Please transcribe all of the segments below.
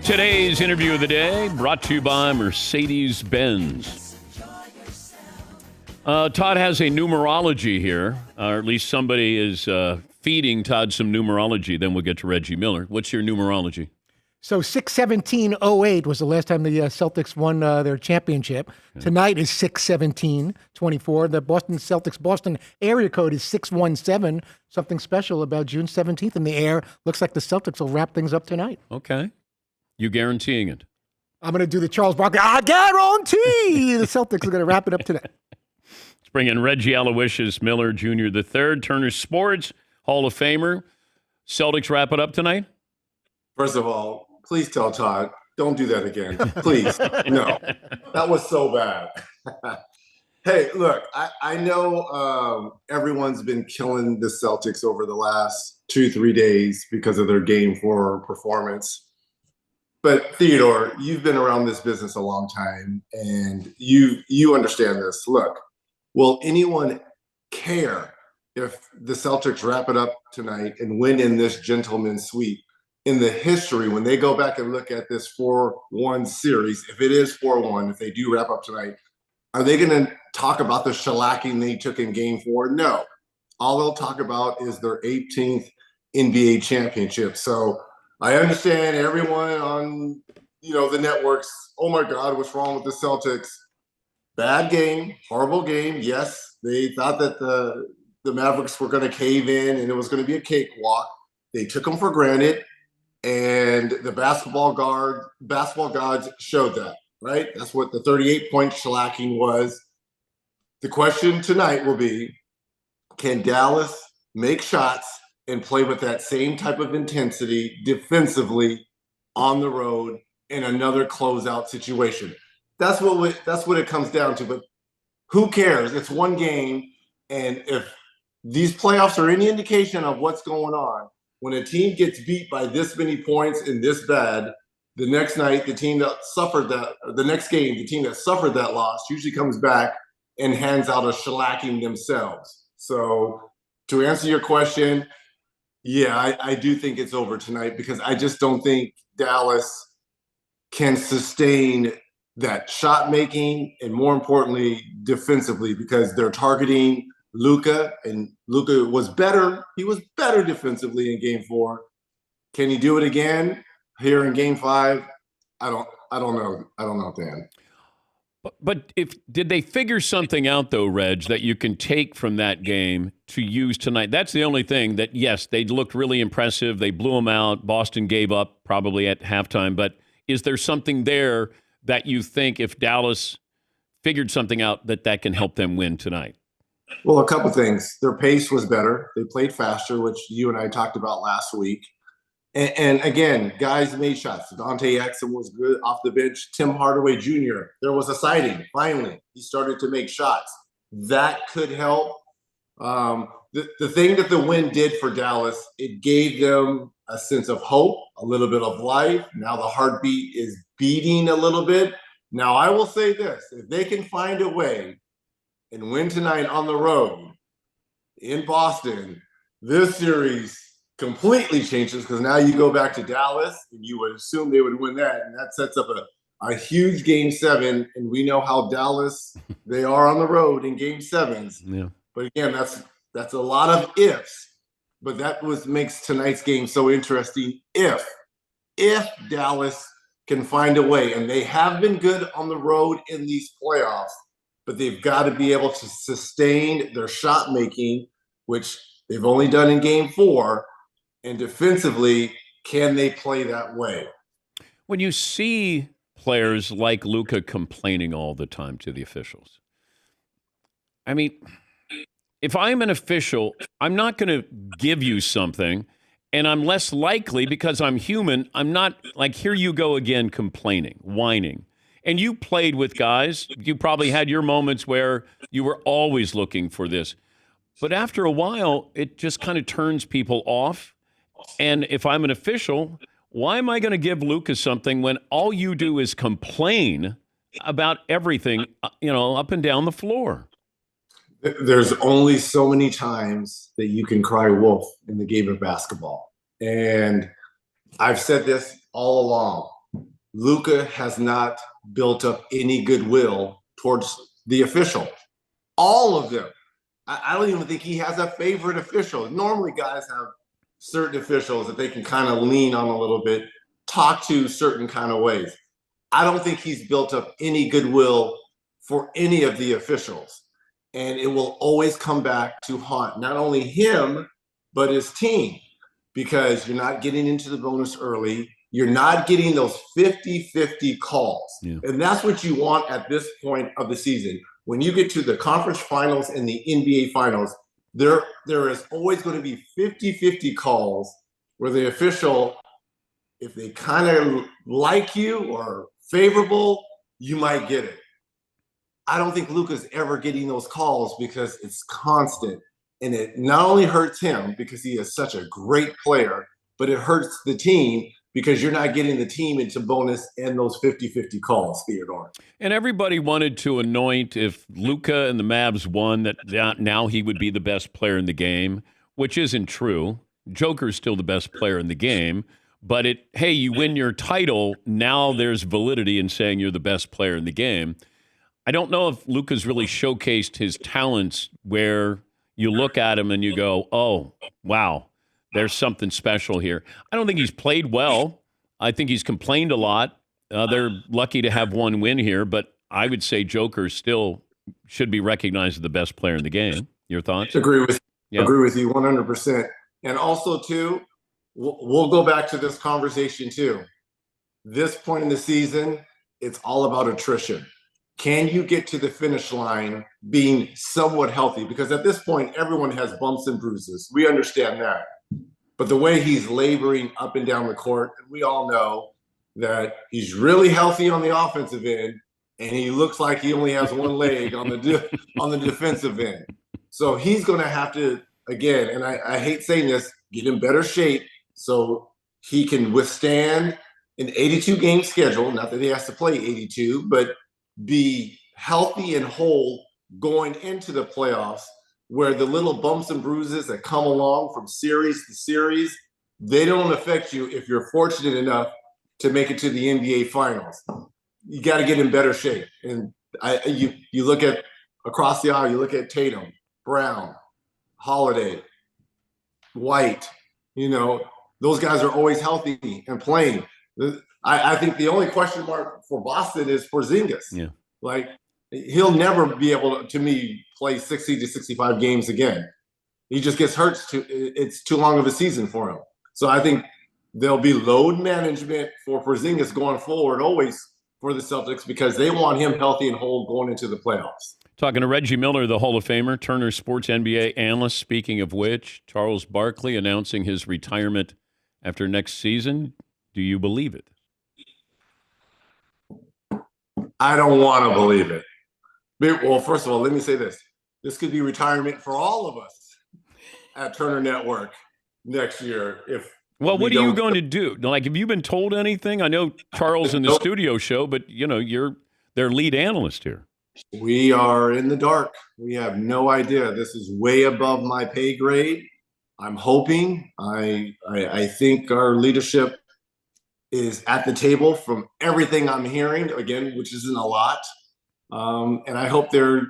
Today's interview of the day brought to you by Mercedes-Benz. Todd has a numerology here, or at least somebody is feeding Todd some numerology. Then we'll get to Reggie Miller. What's your numerology? So 6/17/08 was the last time the Celtics won their championship. Okay. Tonight is 6/17/24. The Boston Celtics Boston area code is 617. Something special about June 17th in the air. Looks like the Celtics will wrap things up tonight. Okay. You guaranteeing it? I'm going to do the Charles Barkley. I guarantee the Celtics are going to wrap it up tonight. Let's bring in Reggie Aloysius Miller Jr. III, Turner Sports Hall of Famer. Celtics wrap it up tonight? First of all, please tell Todd, don't do that again. Please. No. That was so bad. Hey, look, I know everyone's been killing the Celtics over the last 2-3 days because of their Game 4 performance. But Theodore, you've been around this business a long time, and you understand this. Look, will anyone care if the Celtics wrap it up tonight and win in this gentleman's sweep? In the history, when they go back and look at this 4-1 series, if it is 4-1, if they do wrap up tonight, are they going to talk about the shellacking they took in Game 4? No. All they'll talk about is their 18th NBA championship. So I understand everyone on, the networks, oh my God, what's wrong with the Celtics? Bad game, horrible game. Yes, they thought that the Mavericks were going to cave in and it was going to be a cakewalk. They took them for granted, and the basketball gods showed that, right? That's what the 38-point shellacking was. The question tonight will be, can Dallas make shots and play with that same type of intensity defensively on the road in another closeout situation? That's what it comes down to. But who cares? It's one game, and if these playoffs are any indication of what's going on, when a team gets beat by this many points and this bad, the next night, the team that suffered that loss usually comes back and hands out a shellacking themselves. So to answer your question, yeah, I do think it's over tonight because I just don't think Dallas can sustain that shot making and, more importantly, defensively, because they're targeting Luka, and Luka was better. He was better defensively in Game 4. Can he do it again here in Game 5? I don't know, Dan. But did they figure something out, though, Reg, that you can take from that game to use tonight? That's the only thing that, yes, they looked really impressive. They blew them out. Boston gave up probably at halftime. But is there something there that you think if Dallas figured something out that can help them win tonight? Well, a couple things. Their pace was better. They played faster, which you and I talked about last week. And again, guys made shots. Dante Exum was good off the bench. Tim Hardaway Jr., there was a sighting. Finally, he started to make shots. That could help. The thing that the win did for Dallas, it gave them a sense of hope, a little bit of life. Now the heartbeat is beating a little bit. Now, I will say this. If they can find a way and win tonight on the road in Boston, this series completely changes, because now you go back to Dallas and you would assume they would win that, and that sets up a huge Game 7, and we know how Dallas, they are on the road in Game 7s. Yeah. But again, that's a lot of ifs, but that makes tonight's game so interesting. If Dallas can find a way, and they have been good on the road in these playoffs, but they've got to be able to sustain their shot making, which they've only done in Game 4. And defensively, can they play that way? When you see players like Luka complaining all the time to the officials, I mean, if I'm an official, I'm not going to give you something, and I'm less likely, because I'm human, I'm not like, here you go again complaining, whining. And you played with guys. You probably had your moments where you were always looking for this. But after a while, it just kind of turns people off. And if I'm an official, why am I going to give Lucas something when all you do is complain about everything, up and down the floor? There's only so many times that you can cry wolf in the game of basketball. And I've said this all along. Luka has not built up any goodwill towards the official. All of them. I don't even think he has a favorite official. Normally, guys have certain officials that they can kind of lean on a little bit, talk to certain kind of ways. I don't think he's built up any goodwill for any of the officials. And it will always come back to haunt not only him, but his team, because you're not getting into the bonus early. You're not getting those 50-50 calls. Yeah. And that's what you want at this point of the season. When you get to the conference finals and the NBA finals, there is always going to be 50-50 calls where the official, if they kind of like you or favorable, you might get it. I don't think Luka's ever getting those calls because it's constant. And it not only hurts him because he is such a great player, but it hurts the team because you're not getting the team into bonus and those 50-50 calls, Theodore. And everybody wanted to anoint, if Luka and the Mavs won, that now he would be the best player in the game, which isn't true. Joker's still the best player in the game. But hey, you win your title, now there's validity in saying you're the best player in the game. I don't know if Luka's really showcased his talents where you look at him and you go, oh, wow, there's something special here. I don't think he's played well. I think he's complained a lot. They're lucky to have one win here, but I would say Joker still should be recognized as the best player in the game. Your thoughts? Agree with you 100%. And also, too, we'll go back to this conversation, too. This point in the season, it's all about attrition. Can you get to the finish line being somewhat healthy? Because at this point, everyone has bumps and bruises. We understand that. But the way he's laboring up and down the court, and we all know that he's really healthy on the offensive end, and he looks like he only has one leg on the defensive end. So he's going to have to, again, and I hate saying this, get in better shape so he can withstand an 82-game schedule. Not that he has to play 82, but be healthy and whole going into the playoffs, where the little bumps and bruises that come along from series to series, they don't affect you if you're fortunate enough to make it to the NBA finals. You got to get in better shape. And you look at across the aisle, you look at Tatum, Brown, Holiday, White, those guys are always healthy and playing. I think the only question mark for Boston is Porzingis. Yeah. Like, he'll never be able to me, play 60 to 65 games again. He just gets hurt. It's too long of a season for him. So I think there'll be load management for Porzingis going forward, always for the Celtics, because they want him healthy and whole going into the playoffs. Talking to Reggie Miller, the Hall of Famer, Turner Sports NBA analyst. Speaking of which, Charles Barkley announcing his retirement after next season. Do you believe it? I don't want to believe it. Well, first of all, let me say this. This could be retirement for all of us at Turner Network next year. Well, what are you going to do? Like, have you been told anything? I know Charles in the studio show, but, you're their lead analyst here. We are in the dark. We have no idea. This is way above my pay grade. I'm hoping. I think our leadership is at the table from everything I'm hearing, again, which isn't a lot. And I hope they're,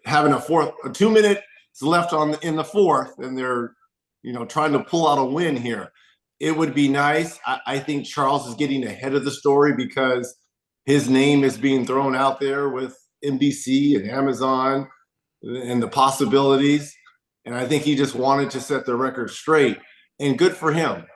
having a 2 minutes left in the fourth, and they're, trying to pull out a win here. It would be nice. I think Charles is getting ahead of the story because his name is being thrown out there with NBC and Amazon and the possibilities. And I think he just wanted to set the record straight, and good for him.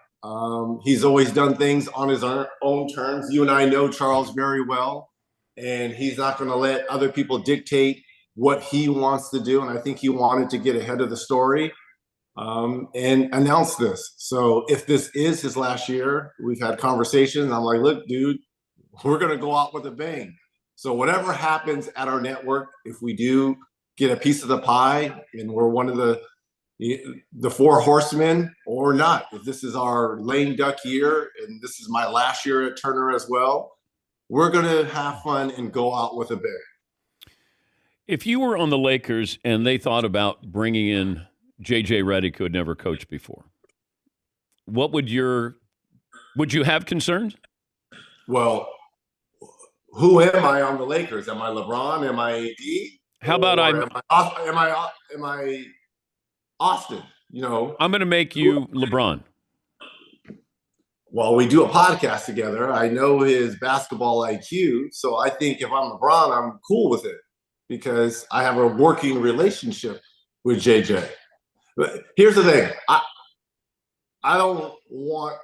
He's always done things on his own terms. You and I know Charles very well, and he's not going to let other people dictate what he wants to do. And I think he wanted to get ahead of the story and announce this. So if this is his last year, we've had conversations. I'm like, look, dude, we're going to go out with a bang. So whatever happens at our network, if we do get a piece of the pie and we're one of the four horsemen or not, if this is our lame duck year and this is my last year at Turner as well, we're going to have fun and go out with a bang. If you were on the Lakers and they thought about bringing in J.J. Redick, who had never coached before, would you have concerns? Well, who am I on the Lakers? Am I LeBron? Am I AD? How about Or am I Austin? You know, I'm going to make you LeBron. well, we do a podcast together. I know his basketball IQ, so I think if I'm LeBron, I'm cool with it because I have a working relationship with JJ. But here's the thing: I don't want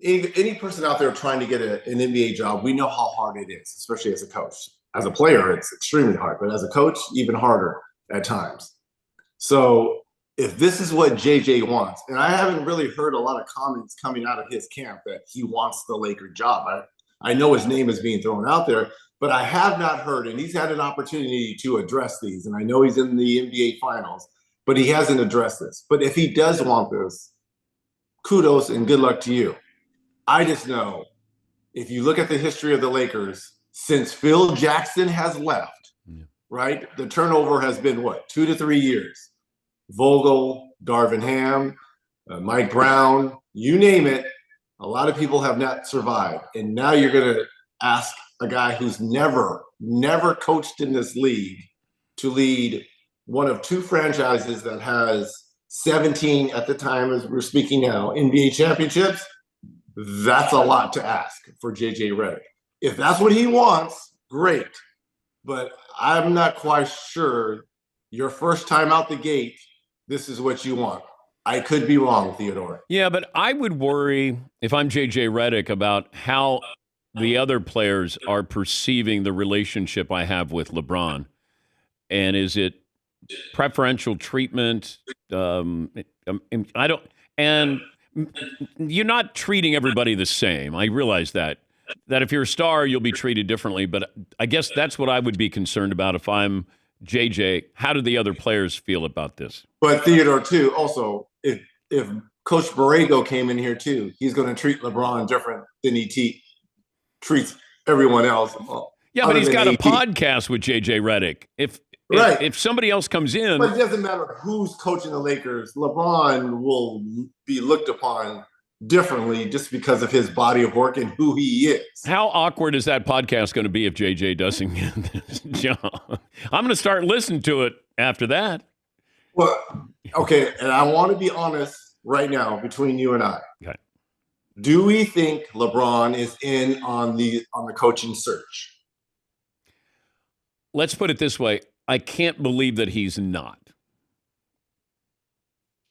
any person out there trying to get an NBA job. We know how hard it is, especially as a coach. As a player, it's extremely hard, but as a coach, even harder at times. So if this is what JJ wants, and I haven't really heard a lot of comments coming out of his camp that he wants the Laker job. I know his name is being thrown out there, but I have not heard, and he's had an opportunity to address these, and I know he's in the NBA Finals, but he hasn't addressed this. But if he does want this, kudos and good luck to you. I just know if you look at the history of the Lakers, since Phil Jackson has left, right, the turnover has been what, 2 to 3 years? Vogel, Darvin Ham, Mike Brown, you name it, a lot of people have not survived. And now you're going to ask a guy who's never coached in this league to lead one of two franchises that has 17 at the time as we're speaking now, NBA championships. That's a lot to ask for JJ Redick. If that's what he wants, great. But I'm not quite sure your first time out the gate, this is what you want. I could be wrong, Theodore. Yeah, but I would worry if I'm JJ Redick about how the other players are perceiving the relationship I have with LeBron. And is it preferential treatment? I don't, and you're not treating everybody the same. I realize that if you're a star, you'll be treated differently. But I guess that's what I would be concerned about if I'm JJ. How do the other players feel about this? But Theodore, too, also, if Coach Borrego came in here, too, he's going to treat LeBron different than he treats everyone else. Yeah, but he's got a podcast with JJ Redick. If somebody else comes in. But it doesn't matter who's coaching the Lakers. LeBron will be looked upon differently just because of his body of work and who he is. How awkward is that podcast going to be if JJ doesn't get this job? I'm going to start listening to it after that. Well, okay, and I want to be honest right now between you and I. Okay. Do we think LeBron is in on the coaching search? Let's put it this way. I can't believe that he's not.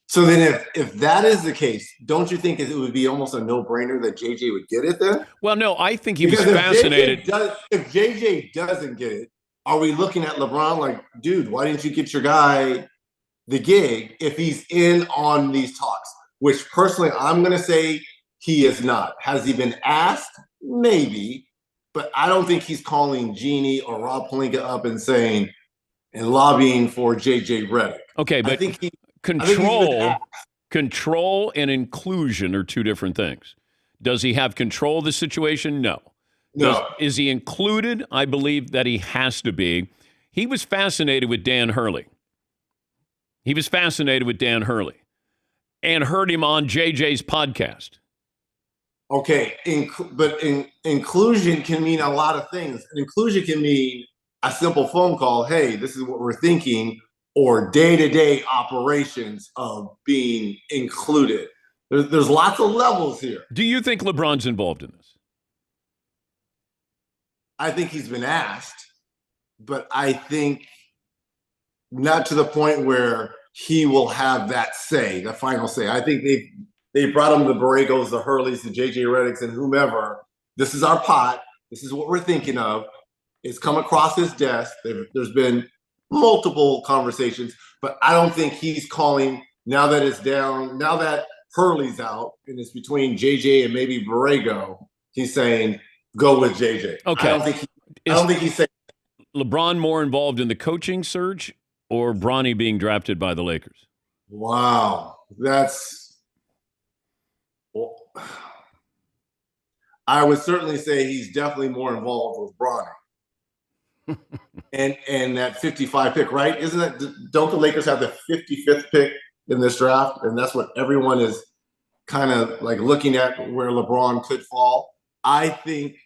So then if that is the case, don't you think it would be almost a no-brainer that JJ would get it then? Well, no, I think he was fascinated. If JJ doesn't get it, are we looking at LeBron like, dude, why didn't you get your guy the gig if he's in on these talks? Which personally, I'm going to say he is not. Has he been asked? Maybe. But I don't think he's calling Jeannie or Rob Pelinka up and saying and lobbying for JJ Redick. Okay, but control and inclusion are two different things. Does he have control of the situation? No. Is he included? I believe that he has to be. He was fascinated with Dan Hurley. And heard him on JJ's podcast. Okay, but inclusion can mean a lot of things. Inclusion can mean a simple phone call. Hey, this is what we're thinking, or day-to-day operations of being included. There's lots of levels here. Do you think LeBron's involved in this? I think he's been asked, but I think not to the point where he will have that say, the final say. I think they brought him the Borregos, the Hurleys, the JJ Redicks, and whomever. This is our pot. This is what we're thinking of. It's come across his desk. There's been multiple conversations, but I don't think he's calling now that it's down, now that Hurley's out, and it's between JJ and maybe Borrego. He's saying, go with JJ. Okay. I don't think he's saying. LeBron more involved in the coaching surge or Bronny being drafted by the Lakers? Wow. I would certainly say he's definitely more involved with Bronny. and that 55 pick, right? Don't the Lakers have the 55th pick in this draft? And that's what everyone is kind of like looking at where LeBron could fall. I think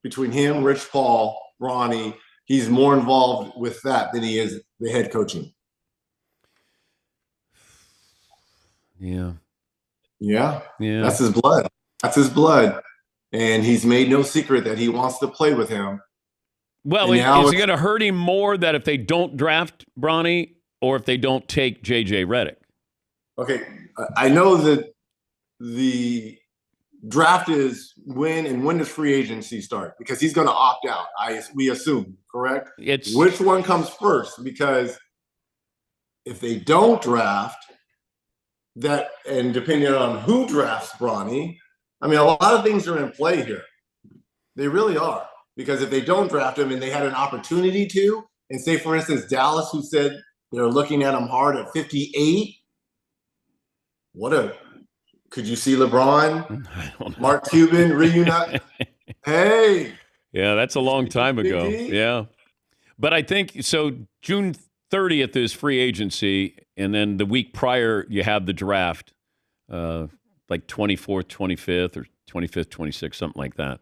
between him, Rich Paul, Bronny. He's more involved with that than he is the head coaching. Yeah. Yeah. That's his blood. That's his blood. And he's made no secret that he wants to play with him. Well, is it going to hurt him more that if they don't draft Bronny or if they don't take J.J. Redick? Okay. I know that the draft is when does free agency start? Because he's going to opt out. We assume, correct? Which one comes first? Because if they don't draft that, and depending on who drafts Bronny, I mean, a lot of things are in play here. They really are. Because if they don't draft him and they had an opportunity to, and say, for instance, Dallas, who said they're looking at him hard at 58, could you see LeBron, Mark Cuban reunite? Hey. Yeah, that's a long time ago. Yeah. But I think, so June 30th is free agency, and then the week prior you have the draft, like 24th, 25th, or 25th, 26th, something like that.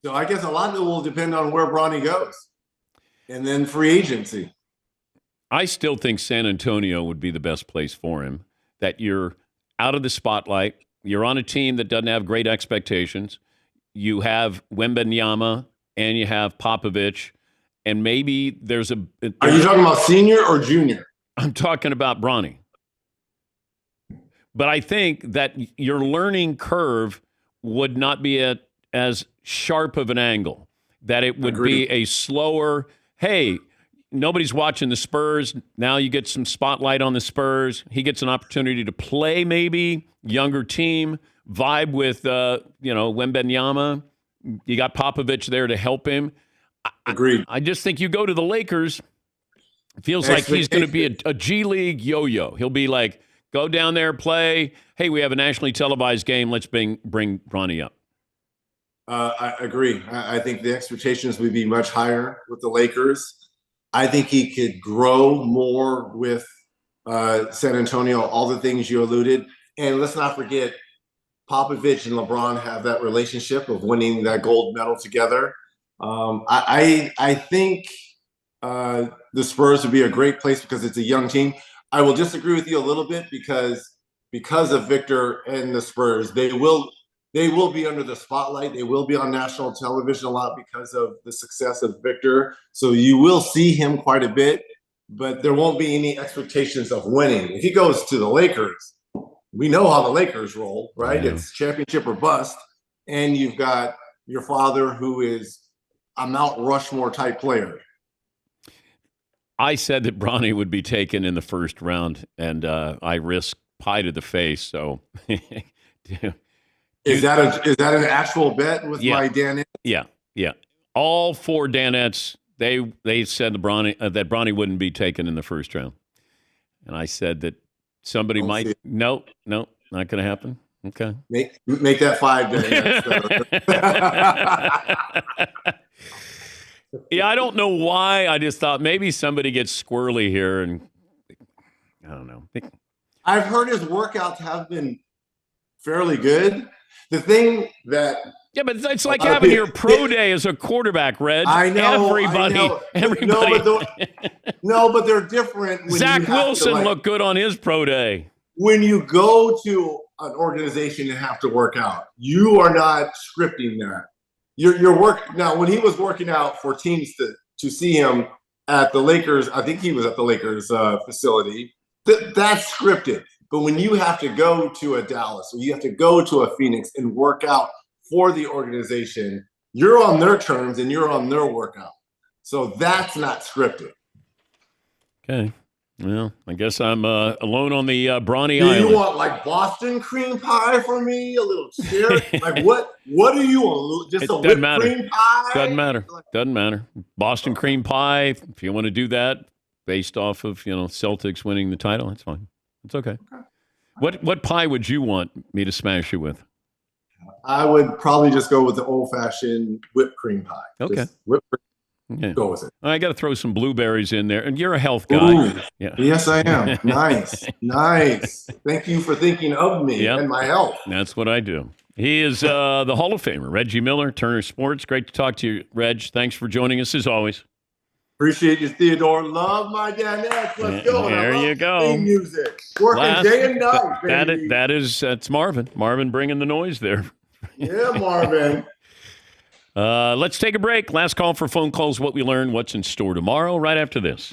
So I guess a lot of it will depend on where Bronny goes, and then free agency. I still think San Antonio would be the best place for him, that you're out of the spotlight. You're on a team that doesn't have great expectations. You have Wembanyama and you have Popovich, and maybe there's a... Are you talking about senior or junior? I'm talking about Bronny. But I think that your learning curve would not be as sharp of an angle, that it would be a slower, hey, nobody's watching the Spurs. Now you get some spotlight on the Spurs. He gets an opportunity to play maybe, younger team, vibe with, Wembanyama. You got Popovich there to help him. Agreed. I just think you go to the Lakers, it feels like he's going to be a G League yo-yo. He'll be like, go down there, play. Hey, we have a nationally televised game. Let's bring Bronny up. I agree. I think the expectations would be much higher with the Lakers. I think he could grow more with San Antonio, all the things you alluded. And let's not forget, Popovich and LeBron have that relationship of winning that gold medal together. I think the Spurs would be a great place because it's a young team. I will disagree with you a little bit because of Victor and the Spurs, they will be under the spotlight. They will be on national television a lot because of the success of Victor. So you will see him quite a bit, but there won't be any expectations of winning. If he goes to the Lakers, we know how the Lakers roll, right? It's championship or bust. And you've got your father, who is a Mount Rushmore type player. I said that Bronny would be taken in the first round, and I risked pie to the face. So, is that an actual bet with my Danettes? Yeah. All four Danettes, they said that Bronny wouldn't be taken in the first round, and I said that somebody might. No, not going to happen. Okay, make that 5 Danettes. Yeah, I don't know why. I just thought maybe somebody gets squirrely here, and I don't know. I've heard his workouts have been fairly good. The thing that but it's like having your pro day as a quarterback, Reg. I know. Everybody. No, but they're different. Zach Wilson looked good on his pro day. When you go to an organization and have to work out, you are not scripting that. Your work now. When he was working out for teams to see him at the Lakers, I think he was at the Lakers facility. That's scripted. But when you have to go to a Dallas or you have to go to a Phoenix and work out for the organization, you're on their terms and you're on their workout. So that's not scripted. Okay. Well, I guess I'm alone on the Bronny Island. Do you want like Boston cream pie for me? A little cherry? Like what do you want? Just a whipped cream pie? Doesn't matter. Boston cream pie. If you want to do that based off of, Celtics winning the title, that's fine. It's okay. What pie would you want me to smash you with? I would probably just go with the old-fashioned whipped cream pie. Okay. Just whipped cream. Okay. Go with it. I got to throw some blueberries in there. And you're a health guy. Ooh, yeah. Yes, I am. Nice. Thank you for thinking of me and my health. That's what I do. He is the Hall of Famer, Reggie Miller, Turner Sports. Great to talk to you, Reg. Thanks for joining us as always. Appreciate you, Theodore. Love my Danettes. Let's go. And I There love you go. theme music. Working day and night, baby. That's Marvin. Marvin bringing the noise there. Yeah, Marvin. Let's take a break. Last call for phone calls. What we learned. What's in store tomorrow? Right after this.